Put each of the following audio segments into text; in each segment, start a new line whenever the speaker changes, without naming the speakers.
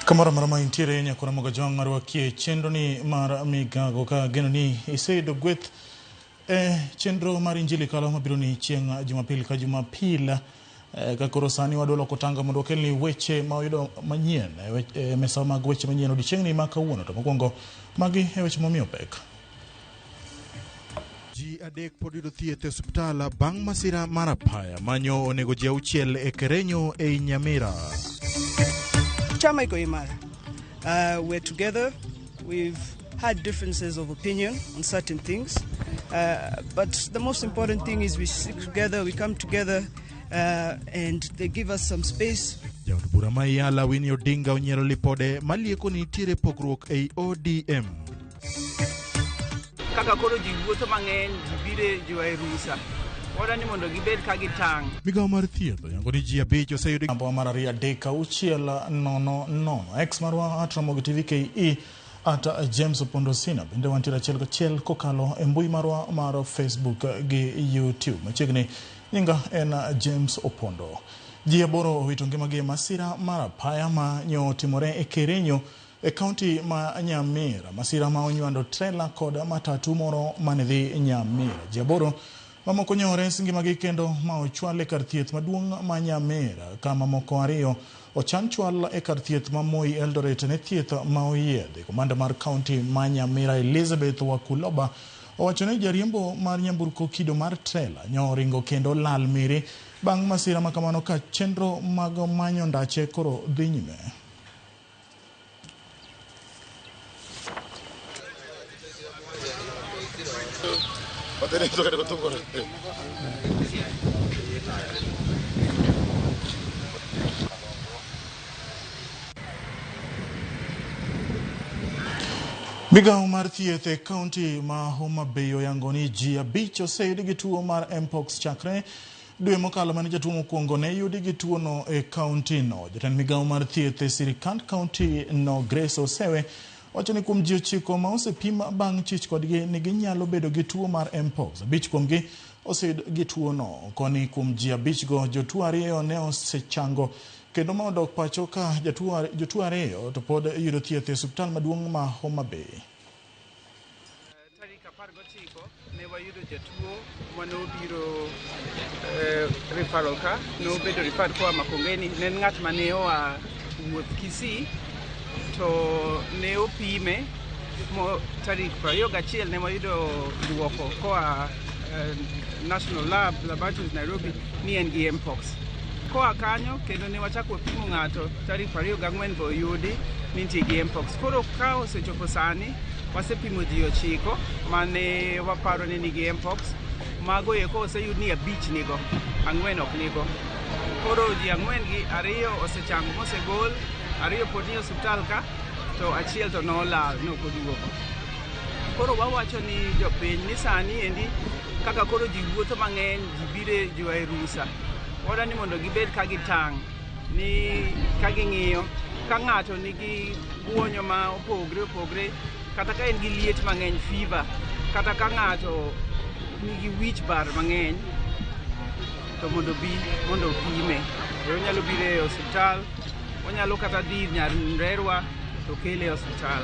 Kamara marama intiere nya kuna mga jwang marwa kie chendro ni mara migago ka geno ni iseido gweth chendro mara injili kala mabiro ni chieng Jumapili ka Jumapila ka korosani wadolo kotanga mondo kelni weche maudo manyien mesa mag weche manyien odichieng ni maka uono to mokwongo magi weche momiyo pek. Ji adek pod yudo thieth e osiptal bang' masira mar apaya manyo onego ji auchiel e Kerenyo e Nyamira.
Chama iko imara. We're together. We've had differences of opinion on certain things, but the most important thing is we stick together, we come together, and they give us some space.
Jaod bura ma Yala Winnie Odinga onyero lipode malieko ni tire pogruok ei ODM.
Kaka koro ji wuotho mang'eny ji bire jwa rusa. Wada ni mondo gibed ka gitang.
Migao mar thieth yango ni ji abich oseyudo namba mar 3-6-0-0 ex marwa Atramogi TV KE ata James Opondosina bende wantiere achiel kachiel kokalo e mbui marwa mar Facebook gi YouTube. Machiegni nyinga en James Opondo. Ji aboro owito ngimagi masira mar apaya ma nyo timore e Kerenyo e kaunti ma Nyamira. Masira ma onywando trailer kod matatu moro manidhi Nyamira. Ji aboro mamoko nyore ngimagi kendo ma ochwal e kar thieth maduong' ma Nyamira ka mamoko ariyo ochan chwal e kar thieth ma Moi Eldoret ne thieth ma oyiedhi. Komanda mar kaunti ma Nyamira Elizabeth Wakuloba owacho ni jariembo mar nyamburko kido mar trailer nyoringo kendo lal miri bang' masira makamano ka chenro mag manyo ndache koro dhi nyime. Migao mar thieth e kaunti ma Homa Bay oyango ni ji abich oseyudi gi tuo mar mpox chakre dwe mokalo mane jatuo mokwongo ne yudi gi tuo no e kaunti no. Jatend migao mar thieth e sirikand kaunti no Grace Osewe wacho ni kuom ji 9 ma osepim bang' chich kodgi ni ginyalo bedo gi tuo mar mpox. Abich kuomgi oseyud gi tuo no. Koni kuom ji abich go jotuo ariyo ne osechango kendo ma odok pacho ka jotuo ariyo to pod yudo thieth e osiptal maduong' ma Homa Bay.
Tarik 19 ne wayudo jatuo manobiro referral ka nobedo referred koa Makongeni. Ne ng'at mane oa wuoth Kisii to ne opime tarik 21 ne wayudo duoko koa National Laboratories Nairobi ni en gi mpox. Koa kanyo kendo ne wachako pimo ng'ato tarik 24 bo yudi ni nitie gi mpox. Koro ka osechopo sani wasepimo ji 9 mane waparo ni nigi mpox. Mago eko oseyud ni 5 nigo, 4 ok nigo. Koro ji 4 gi 2 osechango mosegol, 2 pod ni osiptal ka to achiel to nolal nokoduogo. Koro wawacho ni jopiny ni sani endi kaka koro ji wuotho mang'eny ji bire jwa rusa. Wada ni mondo gibed ka gitang' ni ka ging'iyo ka ng'ato nigi guonyo ma opogre kata ka en gi liet mang'eny fever kata ka ng'ato nigi wich bar mang'eny to mondo pime. Onyalo bire e osiptal, onyalo kata dhi nyarerwa to kele e osiptal.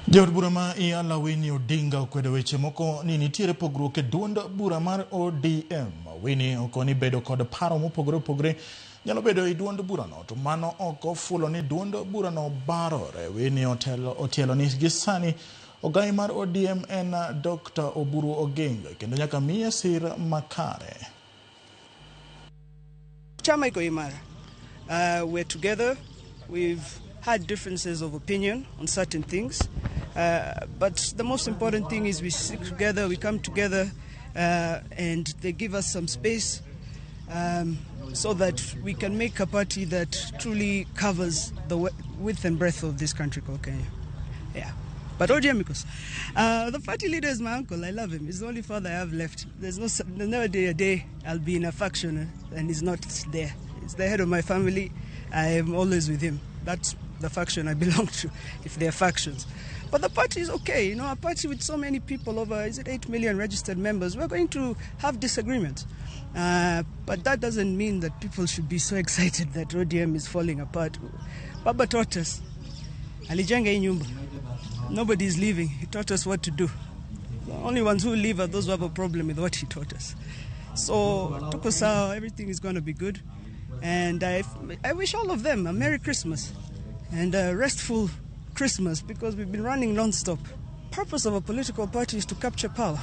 Jaod bura ma Yala Winnie Odinga okwedo weche moko ni nitiere pogruok e duond bura mar ODM. Winnie okoni bedo kod paro mopogore nyalo bedo e duond bura no to mano oko fulo ni duond bura no barore. Winnie otielo ni gisani ogai mar ODM en Dr. Oburu Oginga kendo nyaka miye sir makare.
Chama iko imara. We're together. We've had differences of opinion on certain things, but the most important thing is we stick together, we come together, and they give us some space so that we can make a party that truly covers the width and breadth of this country called Kenya. Yeah. But ODM, because the party leader is my uncle. I love him. He's the only father I have left. There's never a day I'll be in a faction and he's not there. He's the head of my family. I am always with him. That's the faction I belong to, if they're factions. But the party is okay. You know, a party with so many people, over, 8 million registered members, we're going to have disagreements. But that doesn't mean that people should be so excited that ODM is falling apart. Baba taught us. Alijenga hii nyumba. Nobody is leaving. He taught us what to do. The only ones who leave are those who have a problem with what he taught us. So, tuko sawa, everything is going to be good. And I wish all of them a Merry Christmas and a restful Christmas, because we've been running non-stop. Purpose of a political party is to capture power.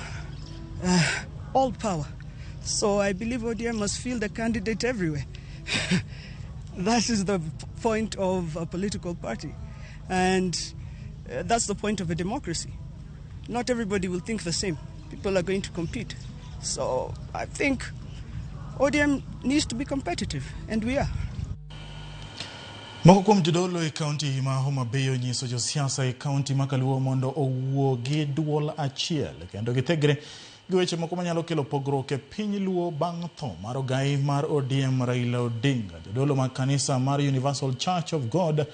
All power. So I believe ODM must field a candidate everywhere. That is the point of a political party. And that's the point of a democracy. Not everybody will think the same. People are going to compete. So I think ODM needs to be competitive, and we are.
Moko kuom jodolo e kaunti ma Homa Bay onyiso josiasa e kaunti ma Kaluo mondo owuo gi duol achiel kendo githegre gi weche moko manyalo kelo pogruok e piny Luo bang' tho mar ogai mar ODM Raila Odinga. Jodolo mag kanisa mar Universal Church of God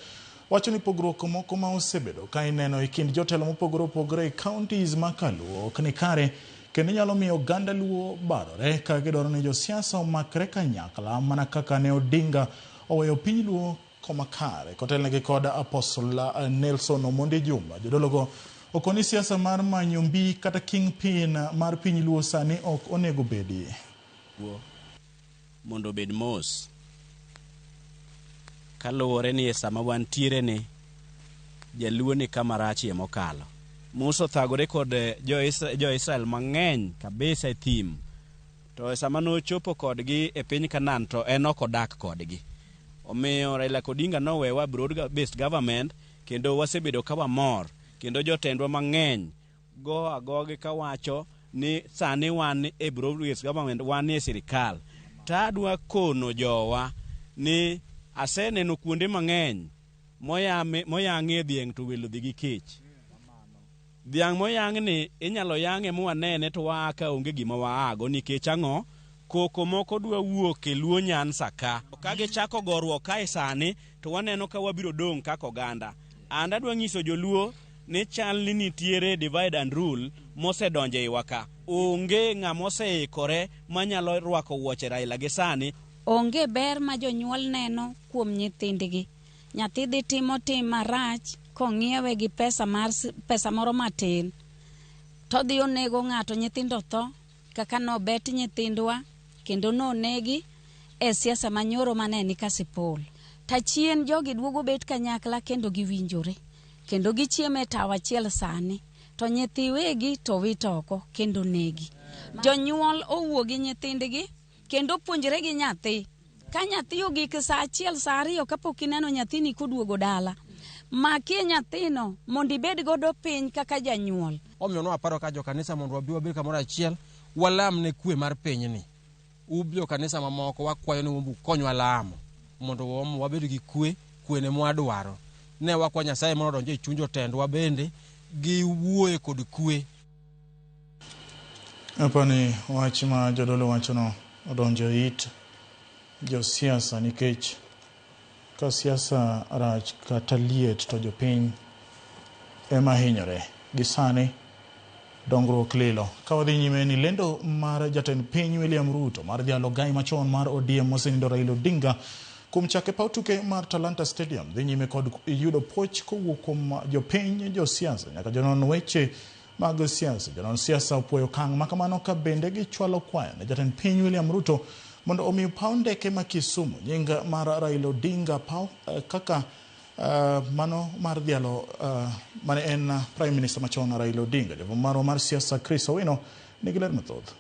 wacho ni pogruok moko ma osebedo ka ineno e kind jotelo mopogore opogore e counties ma Kaluo ok ni kare, kendo nyalo miyo oganda Luo barore ka gidwaro ni josiasa omakre kanyakla mana kaka ne Odinga oweyo piny Luo koma kare kotelnegi kod Apostle Nelson Omondi Juma. Jodologo okoni siasa mar manyo mbi kata kingpin mar piny Luo sani ok onego bedi
mondo bed mos kaluwore ni sama wantiere ni jaluo ni kama rachie mokalo. Muso thagore kod jo-Israel mang'eny kabisa e thim, to sama nochopo kodgi e piny Kanaan to en ok odak kodgi. Omiyo Raila Odinga nowewa broad based government, kendo wasebedo ka wamor, kendo jotendwa mang'eny go agoge ka wacho ni sani wan e broad based government, wan e sirikal. Tadwa kono jowa ni aseneno kuonde mang'eny moyang'e dhieng' to welo dhi gi kech. Dhiang' moyang' ni inyalo yang'e mwanene to waaka onge gima waago nikech ang'o? Koko moko dwa wuok e Luo Nyansa ka. Ka gichako goruok kae sani to waneno ka wabiro dong' kaka oganda. Anda dwa nyiso joluo ni chal ni nitiere divide and rule mosedonje iwa ka. Onge ng'ama oseikore manyalo rwako wuoche Raila gi sani.
Onge ber ma jonyuol neno kuom nyithindgi. Nyathi dhi timo tim marach kong'iewe gi pesa moro matin. To dhi onego ng'ato, nyithindo tho kaka nobet nyithindwa kendo nonegi e siasa manyoro maneni kasipol. Tachien jogi duogo bet kanyakla kendo giwinjore. Kendo gichieme tawa achiel sani. To nyithi wegi to witoko kendo negi. Jonyuol owuo gi nyithindgi kendo puonjre gi nyathi. Ka nyathi ogik sa achiel sa ariyo kapok ineno nyathini koduogo dala, makie nyathino mondo ibed godo piny kaka janyuol.
Omiyo no aparo ka jo kanisa mondo wabi wabed kamoro achiel walam ne kwe mar pinyni. Ubjo kanisa mamoko wakwayo ni umbu konywa lamo mondo wabed gi kwe ne mwadwaro. Ne wakwa Nyasaye mondo donje chuny jotendwa bende gi wuoye kod kwe.
Apani wach ma jodolo wachono odonjo it josiasa nikech ka siasa rach kata liet to jopiny ema hinyore gi sani dongruok lilo. Ka wadhi nyime ni lendo mar jatend piny William Ruto mar jalo gai machon mar ODM mosenindo Raila Odinga kuom chake paw tuke mar Talanta Stadium dhi nyime kod yudo puoch kowuok kuom jopiny, josiasa nyaka jonon weche mag siasa. Jonon siasa opuoyo okang' makamano ka bende gichwalo kwayo ne jatend piny William Ruto mondo omiyo paw ndeke ma Kisumu nying mar Raila Odinga paw kaka mano mar dialo mane en Prime Minister machon Raila Odinga. Jomaro mar siasa Chris Owino nigi ler mathoth.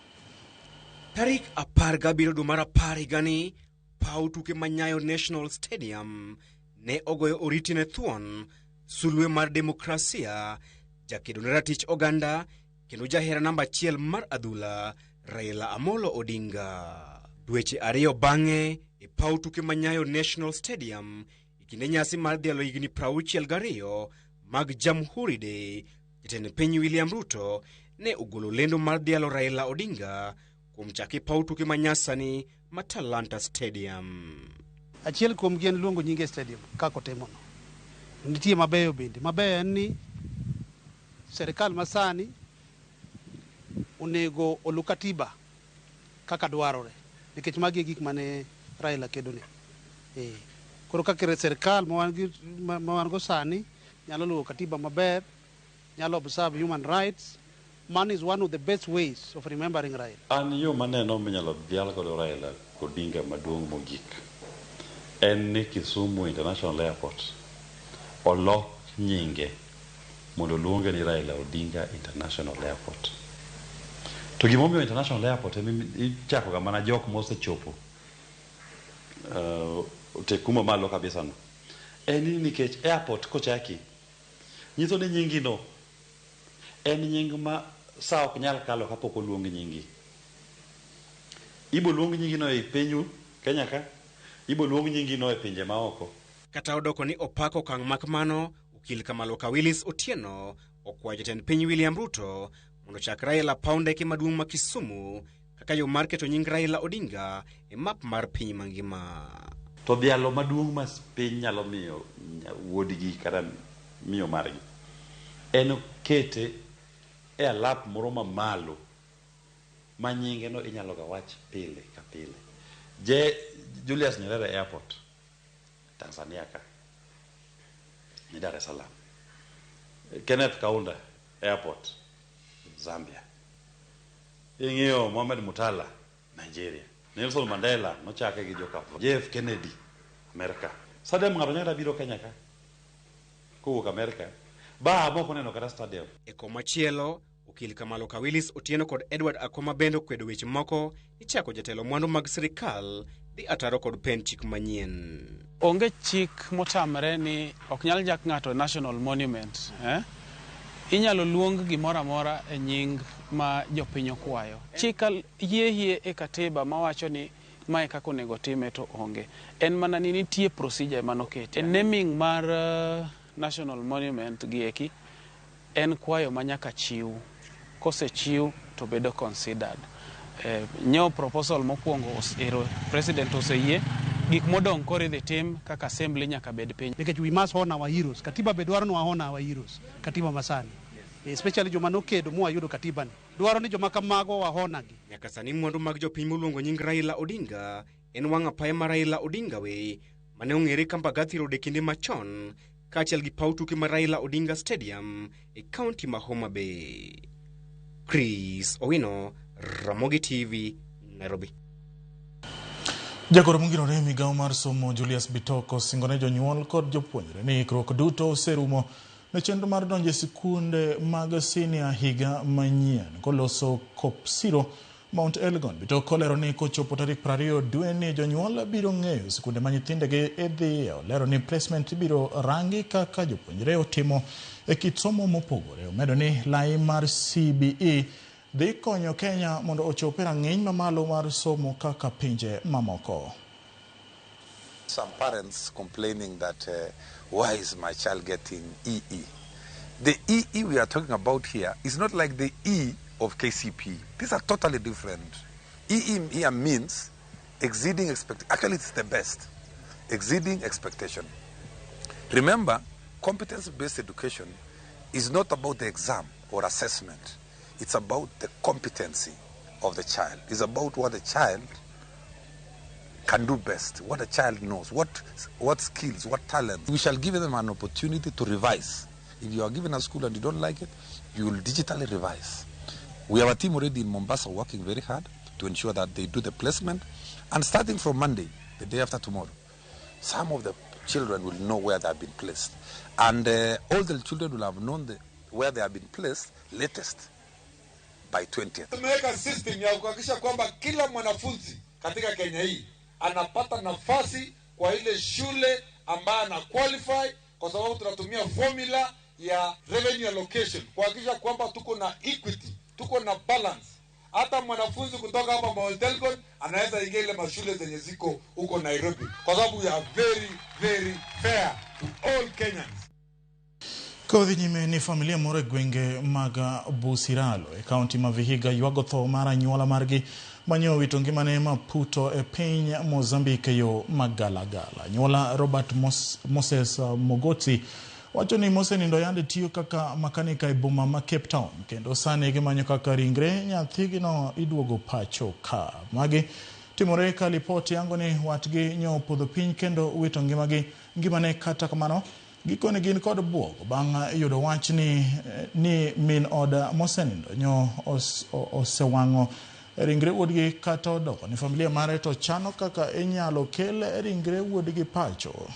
Tarik 17 dwe mar 10 higani, paw tuke ma Nyayo National Stadium ne ogoyo oriti ne thuon sulwe mar demokrasia, jakedo ne ratich oganda kendo jahera namba 1 mar adhula Raila Amolo Odinga. Dweche 2 bang'e e paw tuke ma Nyayo National Stadium ikinde nyasi mar dhialo higni 62 mag Jamhuri Day, jatend piny William Ruto ne ogolo lendo mar dhialo Raila Odinga kuom chake paw tuke ma nyasani ma Talanta Stadium.
Achiel kuom gien luongo nyinge stadium kako temono. Nitie mabeyo bende. Mabeyo en ni serikal masani onego olu katiba kaka dwarore. nikech magi gik mane Raila kedone. Koro kaka serikal ma wan go sani nyalo luwo katiba maber, nyalo observe human rights. Man is one of the best ways of remembering Raila.
An yo maneno minyalo dhial godo Raila Odinga maduong' mogik en ni Kisumu International Airport olok nyinge mondo luonge ni Raila Odinga International Airport. To gimomiyo International Airport ichako ga mana jok mosechopo te kuma malo kabisa no. En ni nikech airport kochaki nyiso ni nyingi no en nying ma sa ok nyal kalo kapok oluong nyingi. Ibo luong nyingi no e pinyu Kenya ka, ibo luong nyingi no e pinje maoko.
Kata odoko ni opako kang' makmano, okil Kamaloka Willis Otieno okwayo jatend piny William Ruto mondo chak Raila paw ndeke maduong' ma Kisumu kaka yo mar keto nying Raila Odinga e map mar piny mangima.
To dhialo maduong' ma piny nyalo miyo wuodgi kata miyo margi en kete e alap moro mamalo ma nyinge no inyalo ga wach pile ka pile. Julius Nyerere Airport Tanzania ka ni Dar es Salaam. Kenneth Kaunda Airport Zambia. Ing'eyo Mohamed Mutala Nigeria. Nelson Mandela nochake gi joka. JF Kennedy America. Stadium ng'ato nyaka biro Kenya ka kowuok America ba moko neno kata stadium.
E komachielo okil Kamaloka Willis Otieno kod Edward Akoma bendo kwedo weche moko ichako jatelo mwandu mag sirikal dhi ataro kod pen chik manyien.
Onge chik motamre ni ok nyal jak ng'ato national monument. Inyalo luong gimoro amora e nying ma jopiny okwayo. Chik yie e katiba mawacho ni mae kaka onego time to onge. En mana ni nitie procedure manoketi. Naming mar national monument gieki en kwayo manyaka chiw. Kosechiw to bedo considered. Nyeo proposal mokwongo president oseyie gik modong kore the team kaka assembly nyaka bed piny.
Because we must honor our heroes. Katiba be dwaro no honor our heroes. Katiba masani. Especially joma nokedo mo ayudo katiba ni. Dwaro ni joma kamago wa honor gi.
Nyaka sani mwandu mag jopiny moluongo nying Raila Odinga en wang' apaya mar Raila Odinga we mane ong'ere ka Mbagathi Road e kinde machon kaachiel gi paw tuke mar Raila Odinga Stadium e kaunti ma Homa Bay. Chris Owino, Ramogi TV, Nairobi.
Jagoro mongirore migawo mar somo Julius Bitoko singone jonyuol kod jopuonjre ni ikruok duto oserumo ne chenro mar donjo e sikunde mag senior higa manyien koloso Kopsiro Mount Elgon. Bitoko lero ni kochopo tarik 20 dwe ni jonyuol biro ng'eyo sikunde ma nyithindegi idhiye. Olero ni placement biro rangi kaka jopuonjre otimo e kit somo mopogore. Omedo ni lai mar CBE dhi konyo Kenya mondo ochope rang'iny mamalo mar somo kaka pinje mamoko.
Some parents complaining that why is my child getting EE? The EE we are talking about here is not like the E of KCP. These are totally different. EE here means exceeding expectation. Actually, it's the best. Exceeding expectation. Remember, competence-based education is not about the exam or assessment. It's about the competency of the child. It's about what the child can do best, what the child knows, what skills, what talent. We shall give them an opportunity to revise. If you are given a school and you don't like it, you will digitally revise. We have a team already in Mombasa working very hard to ensure that they do the placement. And starting from Monday, the day after tomorrow, some of the children will know where they have been placed. And all the children will have known where they have been placed latest by 20th.
Tumeweka system ya kuhakikisha kwamba kila mwanafunzi katika Kenya hii anapata nafasi kwa ile shule ambayo ana qualify, kwa sababu tunatumia formula ya revenue allocation kuhakikisha kwamba tuko na equity, tuko na balance. Hata mwanafunzi kutoka hapa Mount Elgon anaweza ingia ile mashule zenye ziko huko Nairobi, kwa sababu we are very very fair to all Kenyans.
Kodhi nyime ni familia more gwenge maga Busiralo e kaunti ma Vihiga ywago tho mara nyuola margi manyo wito ngimane Maputo e piny Mozambique yo magalagala. Nyuola Robert Moses Mogoti wacho ni Mose nindo yande tiyo kaka makanika e boma ma Cape Town kendo sane gimanyo kaka ringre nyathigi no iduogo pacho ka. Magi timore ka ripoti yango ni watgi nyo podho piny kendo wito ngimane kata kamano gikone gin kod buogo bang' yudo wach ni min oda mosenindo nyo osewang'o ringre wuodgi kata odoko ni familia mare to chano kaka inyalo kel ringre wuodgi pacho.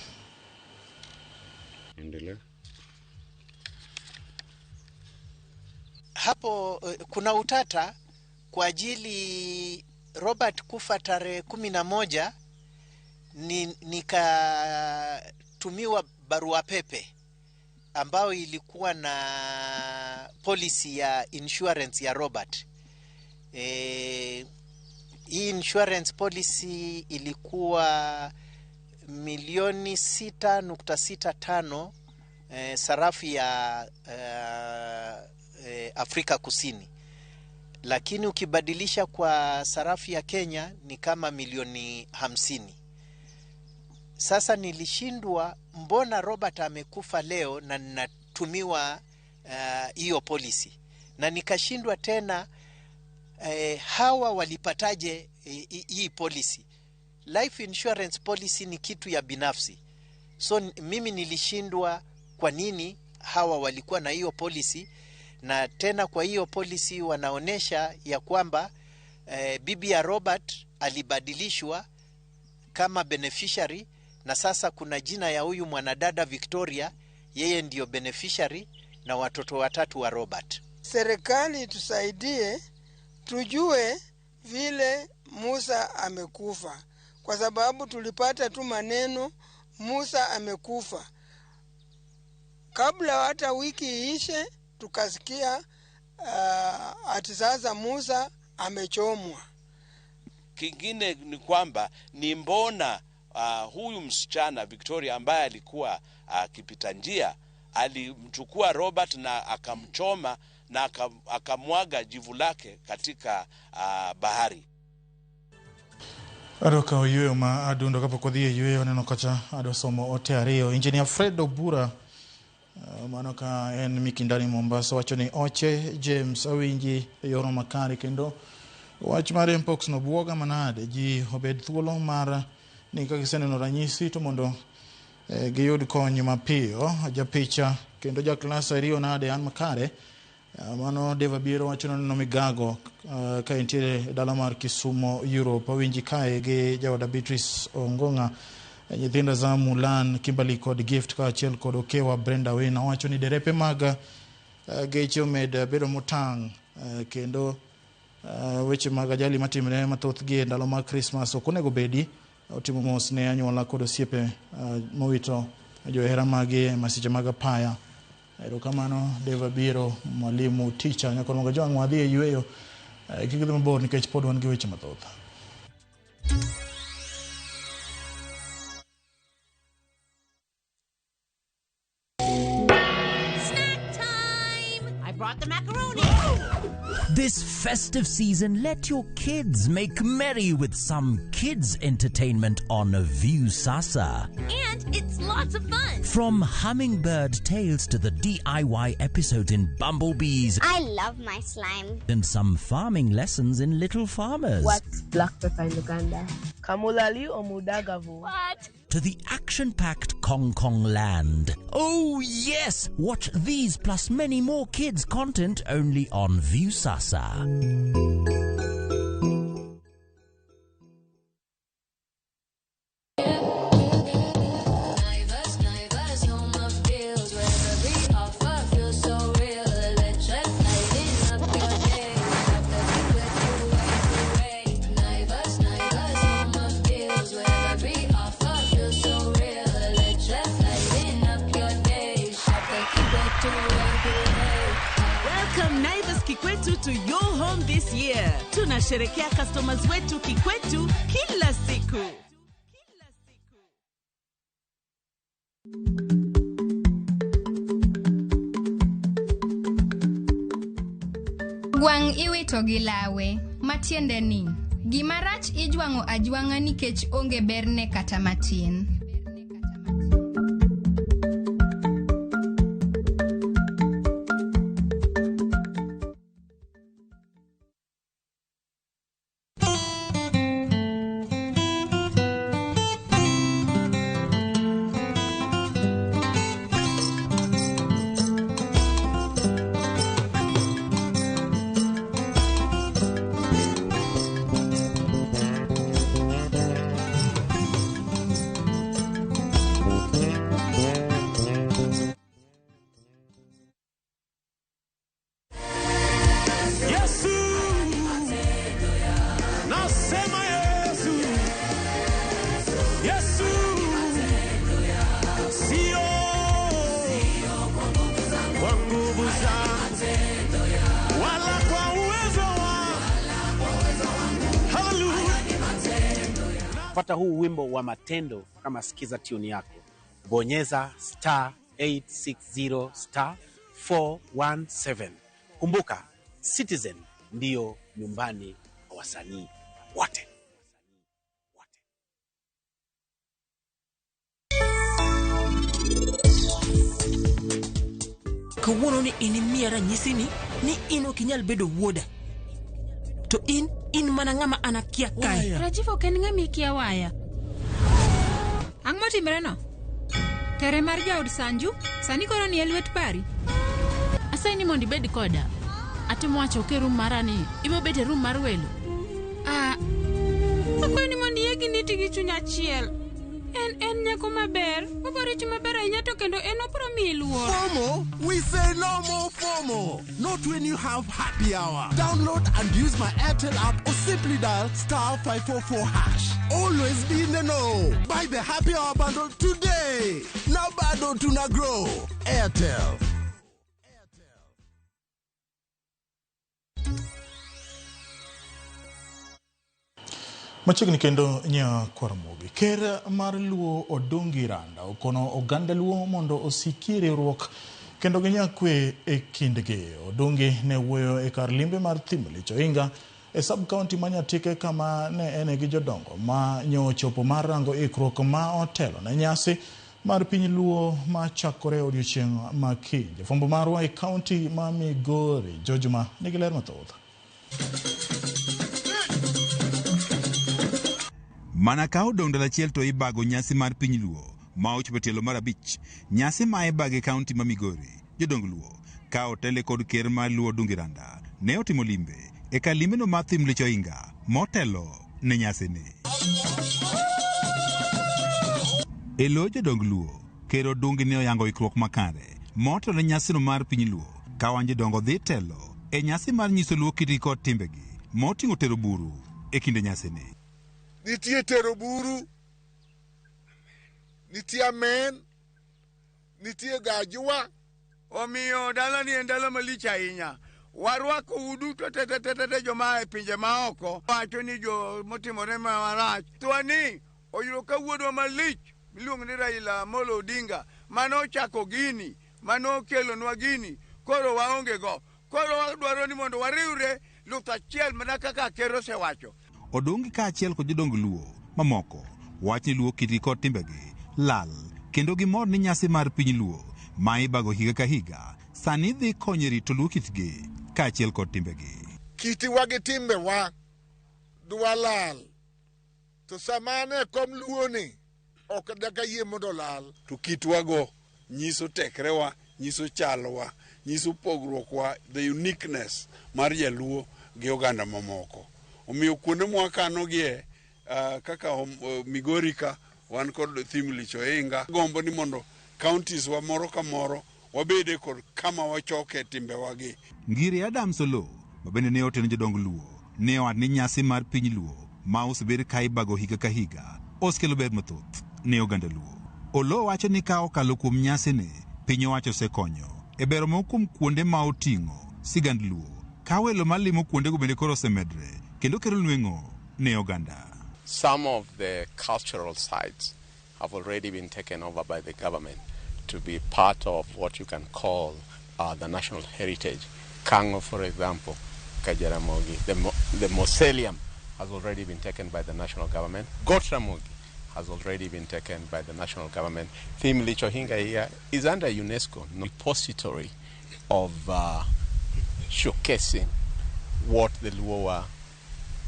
Hapo kuna utata kwa ajili Robert kufa tarehe 11 nikatumiwa barua pepe ambayo ilikuwa na policy ya insurance ya Robert. Hii insurance policy ilikuwa milioni 6.65 sarafu ya Afrika Kusini, lakini ukibadilisha kwa sarafu ya Kenya ni kama milioni 50. Sasa nilishindwa, mbona Robert amekufa leo na ninatumiwa hiyo policy, na nikashindwa tena hawa walipataje hii policy. Life insurance policy ni kitu ya binafsi, so mimi nilishindwa kwa nini hawa walikuwa na hiyo policy. Na tena kwa hiyo policy wanaonesha ya kwamba bibi ya Robert alibadilishwa kama beneficiary, na sasa kuna jina ya huyu mwanadada Victoria, yeye ndiyo beneficiary na watoto 3 wa Robert.
Serikali tusaidie tujue vile Musa amekufa, kwa sababu tulipata tu maneno Musa amekufa. Kabla hata wiki iishe tukasikia ati sasa Musa amechomwa.
Kingine ni kwamba ni mbona huyu msichana Victoria ambaye alikuwa akipita njia alimchukua Robert na akamchoma na akamwaga jivu lake katika bahari.
Aroka oyueyo ma adundo kapok odhi e yueyo neno kacha adosomo ote ariyo. Engineer Fred Obura mano ka en mikindani Mombasa wacho ni oche James awinji e yoro makari kendo wach mar mpox no buoga manade ji obed thuolo mar ni ka giseneno ranyisi to mondo giyud kony mapiyo. Japicha kendo jaklas ariyo nade an makare mano Deva Biro wacho no migago ka entiere dala mar Kisumo Europe awinji kae gi jaoda Beatrice Ongonga nyithinda za Mulan Kimberly kod Gift ka achiel kod Okewa Brenda Wina wacho ni derepe mag geche omed bedo motang kendo weche mag ajali matimre mathoth gi ndalo mag Christmas okonego bedi otimo mos ne anyuola kod osiepe mowito johera magi masiche mag apaya. Erokamano Deva Biro mwalimu teacher nyako ngo jwang wadhi e yueyo kigidhi mabor nikech pod wan gi weche mathoth.
Brought the macaroni. This festive season, let your kids make merry with some kids entertainment on View Sasa.
And it's lots of fun.
From hummingbird tales to the DIY episode in Bumblebees.
I love my slime.
And some farming lessons in Little Farmers.
What's black pepper in Uganda? Kamulali or Mudagavu?
What?
To the action-packed Kong Kong land. Oh yes! Watch these plus many more kids content only on View Sasa.
To your home this year. Tunasherekea customers wetu kikwetu kila siku.
Gwang iwito gi lawe, matiende ni gimarach ijwango ajwanga nikech onge berne kata matin.
kupata huu wimbo wa Matendo kama sikiza tune yako, bonyeza *860*417. Kumbuka, Citizen ndiyo nyumbani wa wasanii wote.
Kawuono ni inimia ranyisi ni ino kinyal bedo wuoda. To in mana ng'ama anakia kai.
Rajiv ok en ng'ama ikia waya. Ang' motimre no? Tere mar jaod Sanju, sani koro ni elwet pari.
Asai ni mondi bedi koda. Atimo wacho ke room marani, ibo bete room mar welo.
Akwai ni mondi yegi niti gi chunya chiel. En nyako maber, oboriti maber ahinya to kendo en opro mi luor.
FOMO? We say no more FOMO. Not when you have happy hour. Download and use my Airtel app or simply dial *544#. Always be in the know. Buy the happy hour bundle today. Now bado tuna grow. Airtel.
Machiegni kendo nya Kwaramogi. Ker mar Luo Odongi Randa okono oganda Luo mondo osiki riwruok kendo ginya kwe e kindgi. Odongi ne wuoyo e kar limbe mar Thimlich Oinga e sub-county ma Nyatike kama ne ene gi jodongo ma nyochopo mar rango ikruok ma otelo na nyasi mar piny Luo ma chakore odiochieng' ma kiny. Fombo marwa e county ma Migori, Jojuma nigi ler mathoth.
Mana ka odong' dala achiel to ibago nyasi mar piny Luo ma ochopo tielo mar 5. Nyasi ma ibage kaunti ma Migori, jodong Luo ka otele kod ker mar Luo Odongi Randa ne otimo limbe e ka limbe no mar Thimlich Oinga motelo ne nyasi ni. E lo jodong Luo, ker Odongi ne oyango ikruok makare motelo ne nyasi no mar piny Luo ka wan jodongo dhi telo e nyasi mar nyiso Luo kiti kod timbegi moting'o tero buru e kinde nyasi ni.
Nitie tero buru, nitie amen, nitie gajua. Omiyo dala ni en dala malich ahinya. Warwako uduto tete joma e pinje maoko. Wacho ni jo motimore marach. Twani oyudo kawuono malich miluongo ni Raila Amolo Odinga mano chako gini, mano kelonwa gini. Koro waonge go. Koro wadwaro ni mondo wariwre luth achiel mana kaka ker osewacho.
Odongi ka achiel kod jodong Luo mamoko wach ni Luo kiti kod timbegi lal kendo gimor ni nyasi mar piny Luo ma ibago higa ka higa sani dhi konyo rito Luo kitgi ka achiel kod timbegi.
Kitiwa gi timbewa dwa lal, to samane kom Luo ni ok daka yie mondo lal.
To kitwago nyiso tekrewa, nyiso chalwa, nyiso pogruokwa, the uniqueness mar Jaluo gi oganda mamoko. Omiyo kuonde mwakano gie kaka Migori ka wan kod Thimlich Oinga. Gombo ni mondo counties wa moro ka moro wabede kod kama wachoke timbe wagi.
Ngiri Adams Oloo mabende ne oteno jodong Luo ne owacho ni nyasi mar piny Luo ma osebed ka ibago higa ka higa osekelo ber mathoth ne oganda Luo. Oloo wacho ni ka okalo kuom nyasi ni piny owacho osekonyo e bero moko kuom kuonde ma oting'o sigand Luo ka welo malimo kuonde go bende koro osemedre kendo kero nweng'o ne oganda.
Some of the cultural sites have already been taken over by the government to be part of what you can call the national heritage. Kango, for example, Kajaramogi, the mausoleum has already been taken by the national government. Gotramogi has already been taken by the national government. Thimlich Oinga here is under UNESCO, repository of showcasing what the Luo are,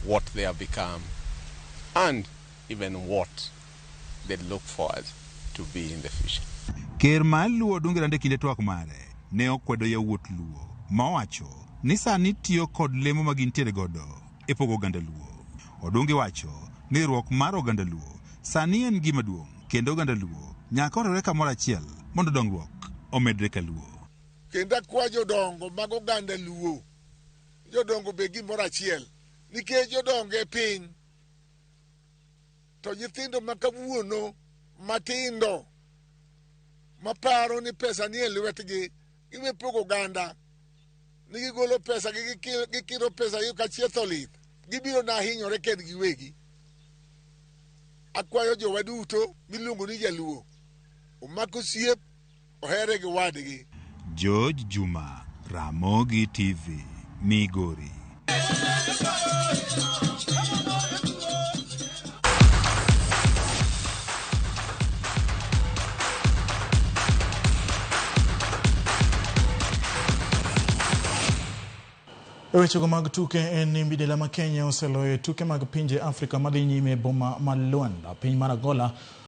what they have become, and even what they look forward to be in the future.
Ker mar Luo Odongi Randa kinde twak mare ne okwedo yawuot Luo ma wacho ni sani tiyo kod lemo ma gintiere godo e pogo oganda Luo. Odongi wacho ni riwruok mar oganda Luo sani en gima duong' kendo oganda Luo nyaka oriwre kamoro achiel mondo dongruok omedre ka Luo.
Kendo kwa jodongo mag oganda Luo, jodongo be gimoro achiel nikech jodongo e piny to nyithindo makawuono matindo maparo ni pesa ni e lwetgi giwe pogo oganda ni gigolo pesa gikiro pesa yu kachietho lith gibiro na hinyore ked giwegi.
akwayo jowa duto miluongo ni Jaluo omako siep ohere gi wadgi.
George Juma, Ramogi TV, Migori.
Weche mag tuke en midila ma Kenya oseloyo tuke mag pinje Afrika madhi nyime boma ma Luanda piny mar Angola